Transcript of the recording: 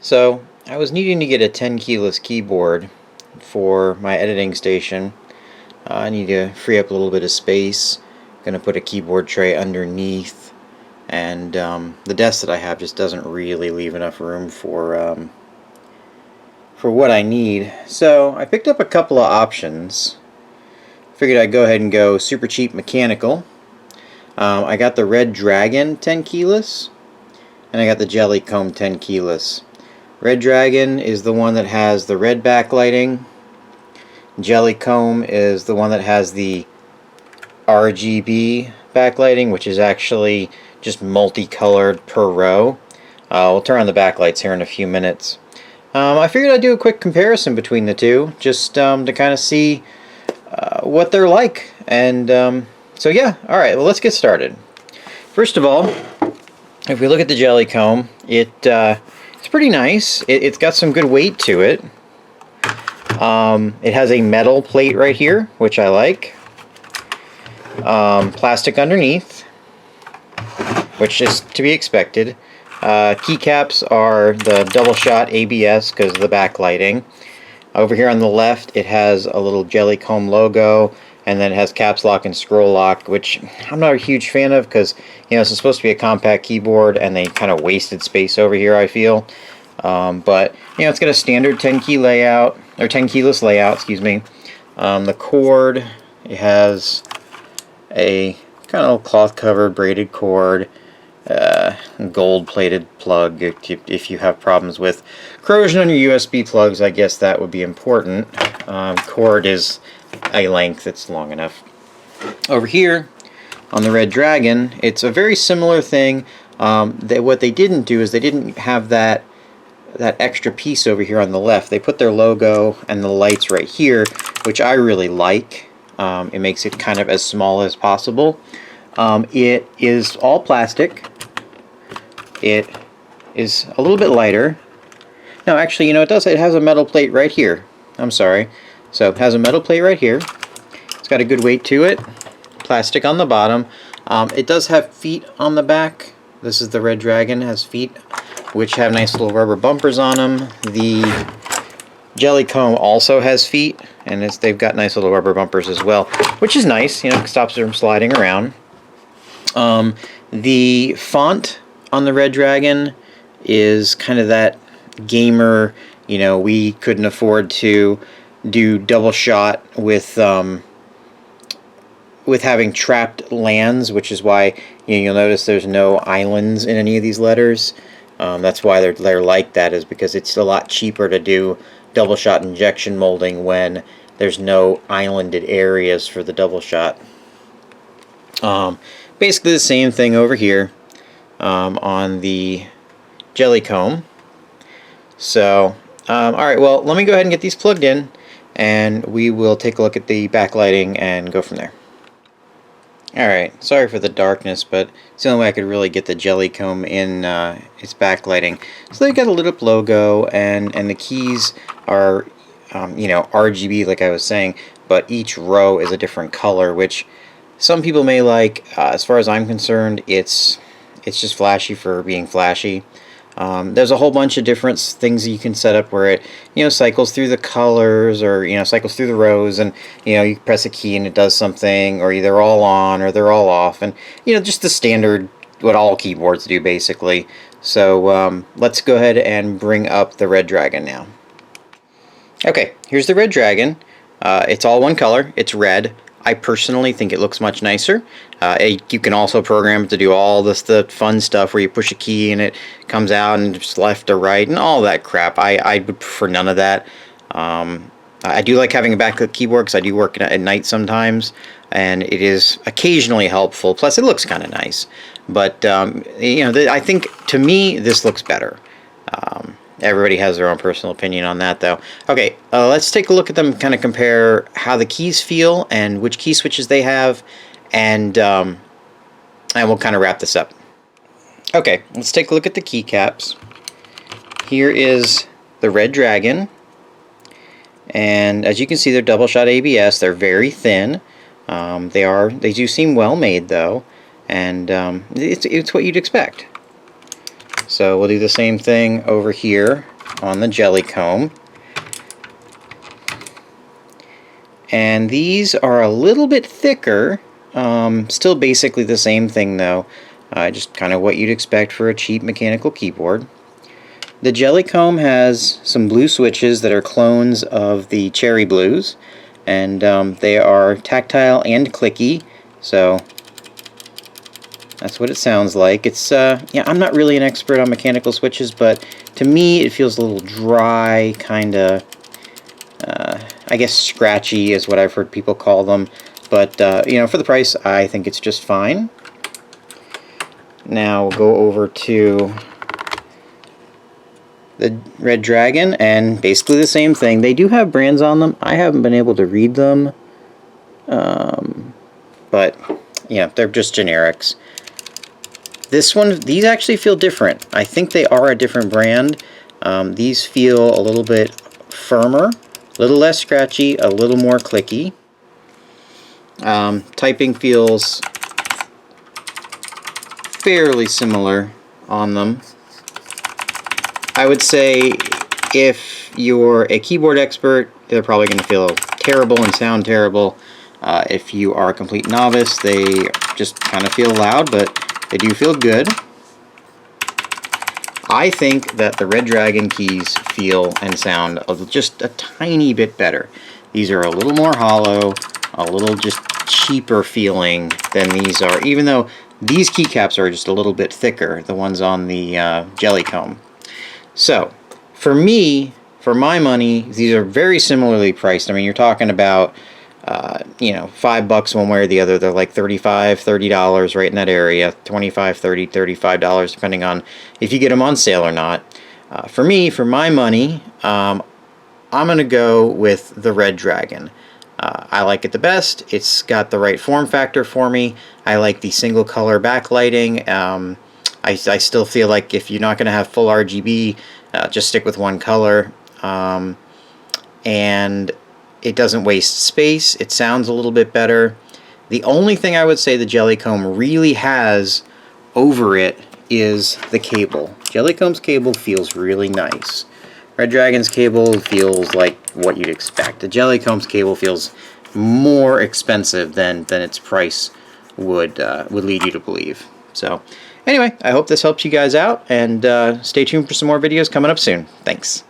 So I was needing to get a 10 keyless keyboard for my editing station. I need to free up a little bit of space. I'm going to put a keyboard tray underneath, and the desk that I have just doesn't really leave enough room for what I need. So I picked up a couple of options. Figured I'd go ahead and go super cheap mechanical. I got the ReDragon 10 keyless, and I got the Jellycomb 10 keyless. ReDragon is the one that has the red backlighting. Jellycomb is the one that has the RGB backlighting, which is actually just multicolored per row. We'll turn on the backlights here in a few minutes. I figured I'd do a quick comparison between the two, just to kind of see what they're like. And so yeah, alright, well, let's get started. First of all, if we look at the Jellycomb, it's pretty nice. It's got some good weight to it. It has a metal plate right here, which I like. Plastic underneath, which is to be expected. Keycaps are the double shot ABS because of the backlighting. Over here on the left, it has a little Jellycomb logo, and then it has caps lock and scroll lock, which I'm not a huge fan of because, you know, it's supposed to be a compact keyboard and they kind of wasted space over here, I feel. But, you know, it's got a standard 10 key layout, or 10 keyless layout, excuse me. The cord, it has a kind of cloth covered braided cord, gold plated plug. If you have problems with corrosion on your USB plugs, I guess that would be important. Cord is a length, it's long enough. Over here on the ReDragon, it's a very similar thing. What they didn't do is they didn't have that extra piece over here on the left. They put their logo and the lights right here, which I really like. It makes it kind of as small as possible. It is all plastic. It is a little bit lighter. No, actually, you know, it has a metal plate right here. I'm sorry. So it has a metal plate right here. It's got a good weight to it. Plastic on the bottom. It does have feet on the back. This is the ReDragon, has feet, which have nice little rubber bumpers on them. The Jellycomb also has feet, and they've got nice little rubber bumpers as well, which is nice. You know, stops it from sliding around. The font on the ReDragon is kind of that gamer, you know, we couldn't afford to do double shot with having trapped lands, which is why, you know, you'll notice there's no islands in any of these letters. That's why they're like that, is because it's a lot cheaper to do double shot injection molding when there's no islanded areas for the double shot. Basically the same thing over here on the Jellycomb. So, alright, well, let me go ahead and get these plugged in, and we will take a look at the backlighting and go from there. Alright, sorry for the darkness, but it's the only way I could really get the Jellycomb in its backlighting. So they've got a lit up logo, and the keys are, you know, RGB like I was saying, but each row is a different color, which some people may like. As far as I'm concerned, it's just flashy for being flashy. There's a whole bunch of different things that you can set up where it, you know, cycles through the colors, or, you know, cycles through the rows, and, you know, you press a key and it does something, or they're all on or they're all off, and, you know, just the standard, what all keyboards do basically. So let's go ahead and bring up the ReDragon now. Okay, here's the ReDragon. It's all one color, it's red. I personally think it looks much nicer. You can also program it to do all the fun stuff where you push a key and it comes out and just left or right and all that crap. I would prefer none of that. I do like having a backlit keyboard because I do work at night sometimes, and it is occasionally helpful. Plus, it looks kind of nice. But you know, I think to me this looks better. Everybody has their own personal opinion on that, though. Okay, let's take a look at them, kind of compare how the keys feel and which key switches they have, and we'll kind of wrap this up. Okay, let's take a look at the keycaps. Here is the ReDragon, and as you can see, they're double shot ABS. They're very thin. They do seem well made, though, and it's what you'd expect. So we'll do the same thing over here on the jelly comb. And these are a little bit thicker, still basically the same thing though, just kind of what you'd expect for a cheap mechanical keyboard. The jelly comb has some blue switches that are clones of the cherry blues, and they are tactile and clicky, so that's what it sounds like. It's yeah, I'm not really an expert on mechanical switches, but to me it feels a little dry, kind of I guess scratchy is what I've heard people call them, but you know, for the price I think it's just fine. Now we'll go over to the ReDragon, and basically the same thing. They do have brands on them. I haven't been able to read them, but yeah, they're just generics. This one, these actually feel different. I think they are a different brand. These feel a little bit firmer, a little less scratchy, a little more clicky. Typing feels fairly similar on them. I would say if you're a keyboard expert, they're probably going to feel terrible and sound terrible. If you are a complete novice, they just kind of feel loud, but they do feel good. I think that the ReDragon keys feel and sound just a tiny bit better. These are a little more hollow, a little just cheaper feeling than these are, even though these keycaps are just a little bit thicker, the ones on the jelly comb. So, for me, for my money, these are very similarly priced. I mean, you're talking about, you know, $5 one way or the other. They're like $35, $30 right in that area. $25, $30, $35, depending on if you get them on sale or not. For me, for my money, I'm going to go with the ReDragon. I like it the best. It's got the right form factor for me. I like the single color backlighting. I still feel like if you're not going to have full RGB, just stick with one color. And it doesn't waste space. It sounds a little bit better. The only thing I would say the Jellycomb really has over it is the cable. Jellycomb's cable feels really nice. ReDragon's cable feels like what you'd expect. The Jellycomb's cable feels more expensive than its price would lead you to believe. So anyway, I hope this helps you guys out, and stay tuned for some more videos coming up soon. Thanks.